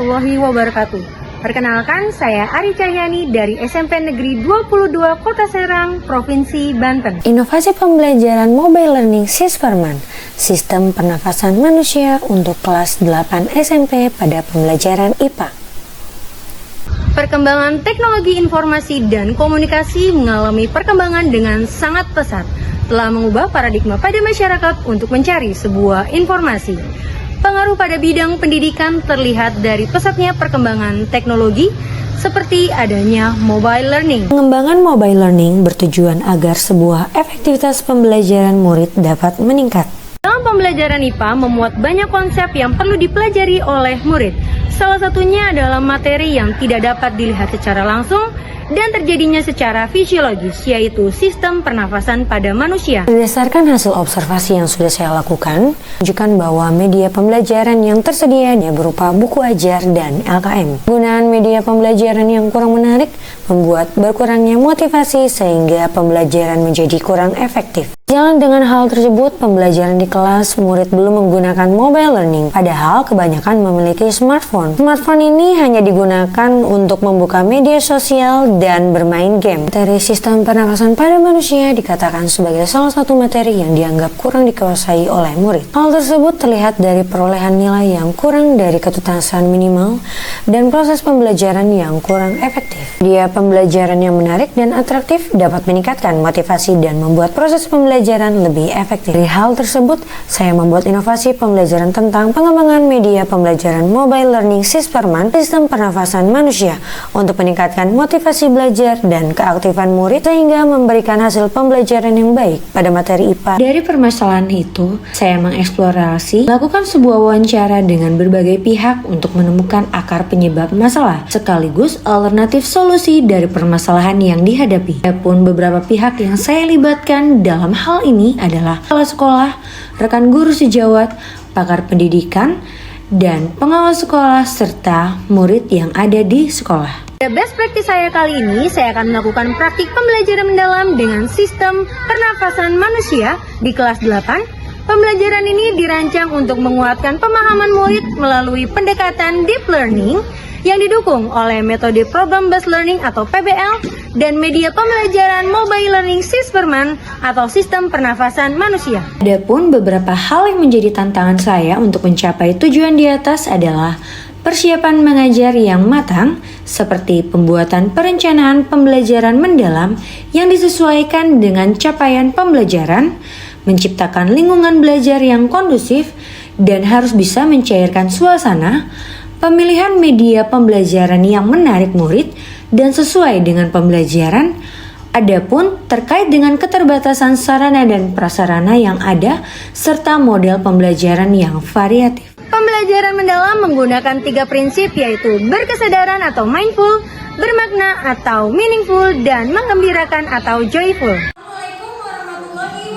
warahmatullahi wabarakatuh. Perkenalkan, saya Ari Cahyani dari SMP Negeri 22 Kota Serang, Provinsi Banten. Inovasi pembelajaran mobile learning Sisperman, sistem pernafasan manusia untuk kelas 8 SMP pada pembelajaran IPA. Perkembangan teknologi informasi dan komunikasi mengalami perkembangan dengan sangat pesat, telah mengubah paradigma pada masyarakat untuk mencari sebuah informasi. Pengaruh pada bidang pendidikan terlihat dari pesatnya perkembangan teknologi seperti adanya mobile learning. Pengembangan mobile learning bertujuan agar sebuah efektivitas pembelajaran murid dapat meningkat. Dalam pembelajaran IPA memuat banyak konsep yang perlu dipelajari oleh murid. Salah satunya adalah materi yang tidak dapat dilihat secara langsung dan terjadinya secara fisiologis, yaitu sistem pernafasan pada manusia. Berdasarkan hasil observasi yang sudah saya lakukan, menunjukkan bahwa media pembelajaran yang tersedia berupa buku ajar dan LKM. Penggunaan media pembelajaran yang kurang menarik membuat berkurangnya motivasi sehingga pembelajaran menjadi kurang efektif. Jalan dengan hal tersebut, pembelajaran di kelas murid belum menggunakan mobile learning, padahal kebanyakan memiliki smartphone. Smartphone ini hanya digunakan untuk membuka media sosial dan bermain game. Materi sistem pernafasan pada manusia dikatakan sebagai salah satu materi yang dianggap kurang dikuasai oleh murid. Hal tersebut terlihat dari perolehan nilai yang kurang dari ketuntasan minimal dan proses pembelajaran yang kurang efektif. Dia pembelajaran yang menarik dan atraktif dapat meningkatkan motivasi dan membuat proses pembelajaran lebih efektif. Dari hal tersebut, saya membuat inovasi pembelajaran tentang pengembangan media pembelajaran mobile learning Sisperman, sistem pernafasan manusia, untuk meningkatkan motivasi belajar dan keaktifan murid sehingga memberikan hasil pembelajaran yang baik pada materi IPA. Dari permasalahan itu, saya mengeksplorasi, melakukan sebuah wawancara dengan berbagai pihak untuk menemukan akar penyebab masalah, sekaligus alternatif solusi dari permasalahan yang dihadapi. Adapun beberapa pihak yang saya libatkan dalam hal ini adalah kepala sekolah, rekan guru sejawat, pakar pendidikan, dan pengawas sekolah serta murid yang ada di sekolah. Pada best practice saya kali ini, saya akan melakukan praktik pembelajaran mendalam dengan sistem pernafasan manusia di kelas 8. Pembelajaran ini dirancang untuk menguatkan pemahaman murid melalui pendekatan deep learning yang didukung oleh metode problem based learning atau PBL dan media pembelajaran mobile learning Sisperman atau sistem pernafasan manusia. Adapun beberapa hal yang menjadi tantangan saya untuk mencapai tujuan di atas adalah persiapan mengajar yang matang, seperti pembuatan perencanaan pembelajaran mendalam yang disesuaikan dengan capaian pembelajaran, menciptakan lingkungan belajar yang kondusif dan harus bisa mencairkan suasana, pemilihan media pembelajaran yang menarik murid dan sesuai dengan pembelajaran. Adapun terkait dengan keterbatasan sarana dan prasarana yang ada serta model pembelajaran yang variatif. Pembelajaran mendalam menggunakan 3 prinsip, yaitu berkesadaran atau mindful, bermakna atau meaningful, dan menggembirakan atau joyful. Assalamualaikum warahmatullahi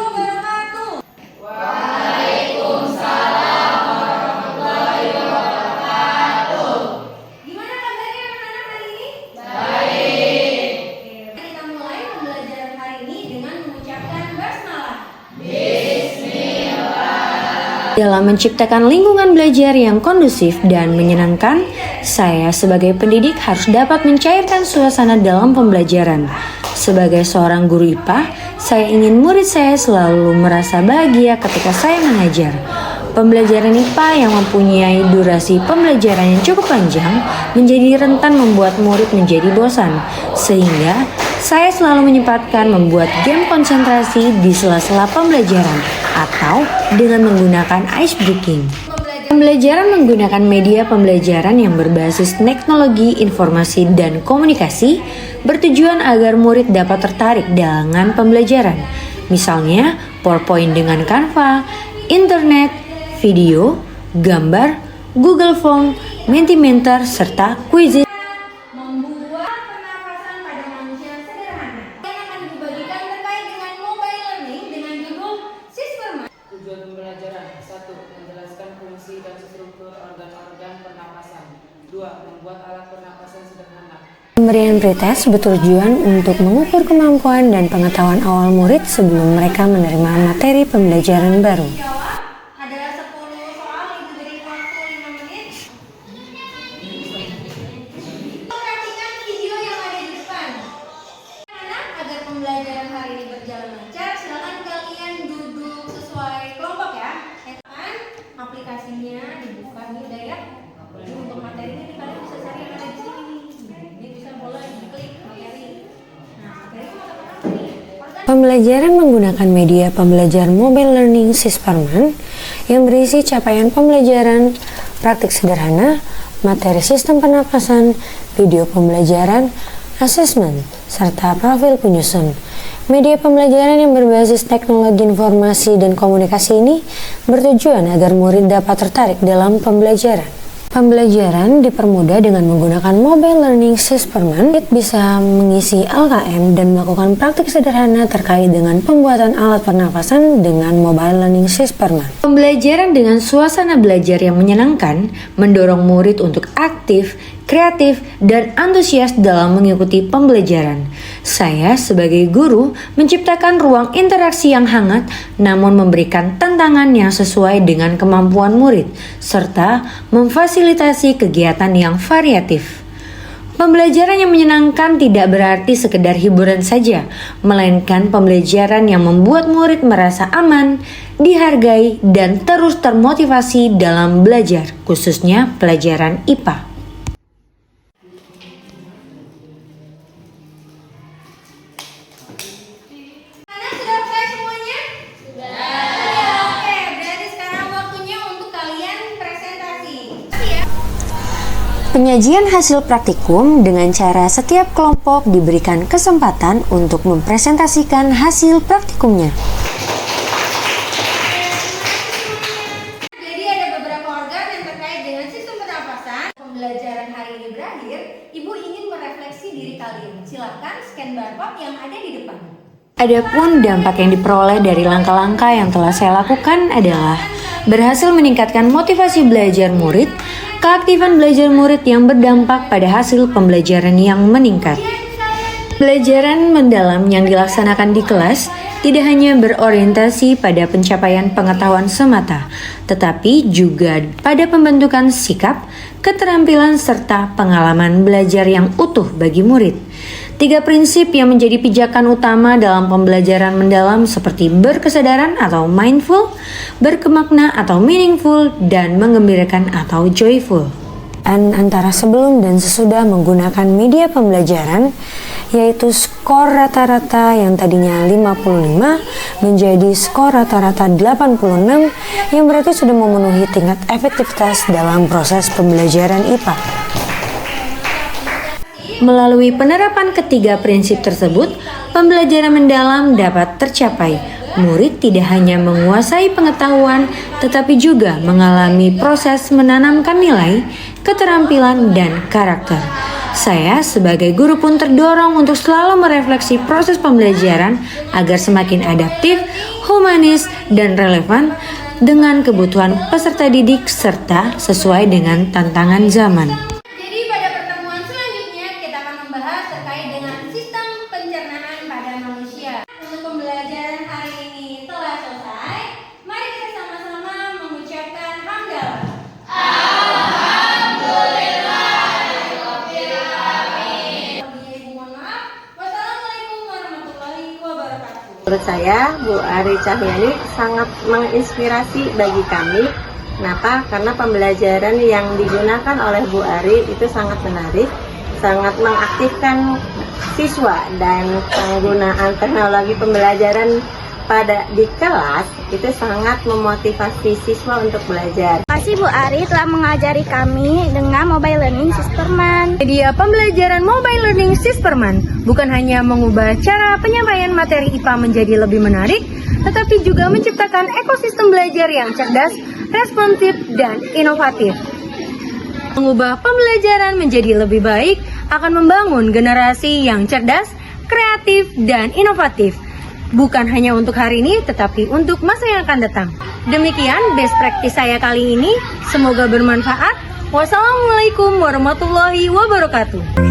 wabarakatuh. Gimana kabarnya anak-anak hari ini? Baik. Oke, kita mulai pembelajaran hari ini dengan mengucapkan basmalah. Dalam menciptakan lingkungan belajar yang kondusif dan menyenangkan, saya sebagai pendidik harus dapat mencairkan suasana dalam pembelajaran. Sebagai seorang guru IPA, saya ingin murid saya selalu merasa bahagia ketika saya mengajar. Pembelajaran IPA yang mempunyai durasi pembelajaran yang cukup panjang menjadi rentan membuat murid menjadi bosan, sehingga saya selalu menyempatkan membuat game konsentrasi di sela-sela pembelajaran atau dengan menggunakan ice breaking. Pembelajaran menggunakan media pembelajaran yang berbasis teknologi informasi dan komunikasi bertujuan agar murid dapat tertarik dengan pembelajaran. Misalnya, PowerPoint dengan Canva, internet, video, gambar, Google Form, Mentimeter, serta Quizzes. Membuat pernafasan pada manusia sederhana yang akan dibagikan terkait dengan mobile learning dengan judul Sisperman. Tujuan pembelajaran 1. Menjelaskan fungsi dan struktur organ-organ pernapasan. 2. Membuat alat pernapasan sederhana. Pemberian pretest bertujuan untuk mengukur kemampuan dan pengetahuan awal murid sebelum mereka menerima materi pembelajaran baru. Jawab, adalah 10 soal, Ibu beri waktu 5 menit. hari ini berjalan lancar. Silakan kalian duduk sesuai kelompok ya. Aplikasinya dibuka nih udah ya. Jadi untuk materinya nih kalian bisa cari yang ada di sini nih. Ini bisa boleh diklik materi. Nah, materi mau apa nih? Pembelajaran menggunakan media pembelajaran mobile learning Sisperman yang berisi capaian pembelajaran, praktik sederhana, materi sistem pernapasan, video pembelajaran, asesmen, serta profil penyusun. Media pembelajaran yang berbasis teknologi informasi dan komunikasi ini bertujuan agar murid dapat tertarik dalam pembelajaran. Pembelajaran dipermudah dengan menggunakan mobile learning Sisperman. Murid bisa mengisi LKM dan melakukan praktik sederhana terkait dengan pembuatan alat pernapasan dengan mobile learning Sisperman. Pembelajaran dengan suasana belajar yang menyenangkan mendorong murid untuk aktif, kreatif, dan antusias dalam mengikuti pembelajaran. Saya sebagai guru menciptakan ruang interaksi yang hangat namun memberikan tantangan yang sesuai dengan kemampuan murid serta memfasilitasi kegiatan yang variatif. Pembelajaran yang menyenangkan tidak berarti sekedar hiburan saja, melainkan pembelajaran yang membuat murid merasa aman, dihargai, dan terus termotivasi dalam belajar, khususnya pelajaran IPA. Sudah selesai semuanya? Sudah. Oke, berarti sekarang waktunya untuk kalian presentasi. Ya. Penyajian hasil praktikum dengan cara setiap kelompok diberikan kesempatan untuk mempresentasikan hasil praktikumnya. Jadi ada beberapa organ yang terkait dengan sistem pernapasan. Pembelajaran hari ini berakhir, Ibu ingin merefleksi diri kalian. Silakan scan barcode yang ada di depan. Adapun dampak yang diperoleh dari langkah-langkah yang telah saya lakukan adalah berhasil meningkatkan motivasi belajar murid, keaktifan belajar murid yang berdampak pada hasil pembelajaran yang meningkat. Pembelajaran mendalam yang dilaksanakan di kelas tidak hanya berorientasi pada pencapaian pengetahuan semata, tetapi juga pada pembentukan sikap, keterampilan, serta pengalaman belajar yang utuh bagi murid. 3 prinsip yang menjadi pijakan utama dalam pembelajaran mendalam seperti berkesadaran atau mindful, berkemakna atau meaningful, dan menggembirakan atau joyful. Antara sebelum dan sesudah menggunakan media pembelajaran, yaitu skor rata-rata yang tadinya 55 menjadi skor rata-rata 86, yang berarti sudah memenuhi tingkat efektivitas dalam proses pembelajaran IPA. Melalui penerapan ketiga prinsip tersebut, pembelajaran mendalam dapat tercapai. Murid tidak hanya menguasai pengetahuan, tetapi juga mengalami proses menanamkan nilai, keterampilan, dan karakter. Saya sebagai guru pun terdorong untuk selalu merefleksi proses pembelajaran agar semakin adaptif, humanis, dan relevan dengan kebutuhan peserta didik serta sesuai dengan tantangan zaman. Jadi pada pertemuan selanjutnya kita akan membahas terkait dengan sistem pencernaan pada manusia. Untuk pembelajaran hari ini telah selesai. Mari kita sama-sama mengucapkan hamdalah. Menurut saya, Bu Ari Cahyani sangat menginspirasi bagi kami. Kenapa? Karena pembelajaran yang digunakan oleh Bu Ari itu sangat menarik, sangat mengaktifkan siswa, dan penggunaan teknologi pembelajaran di kelas itu sangat memotivasi siswa untuk belajar. Terima kasih Bu Ari telah mengajari kami dengan mobile learning Sisperman. Media pembelajaran mobile learning Sisperman bukan hanya mengubah cara penyampaian materi IPA menjadi lebih menarik, tetapi juga menciptakan ekosistem belajar yang cerdas, responsif, dan inovatif. Mengubah pembelajaran menjadi lebih baik akan membangun generasi yang cerdas, kreatif, dan inovatif. Bukan hanya untuk hari ini, tetapi untuk masa yang akan datang. Demikian best practice saya kali ini. Semoga bermanfaat. Wassalamualaikum warahmatullahi wabarakatuh.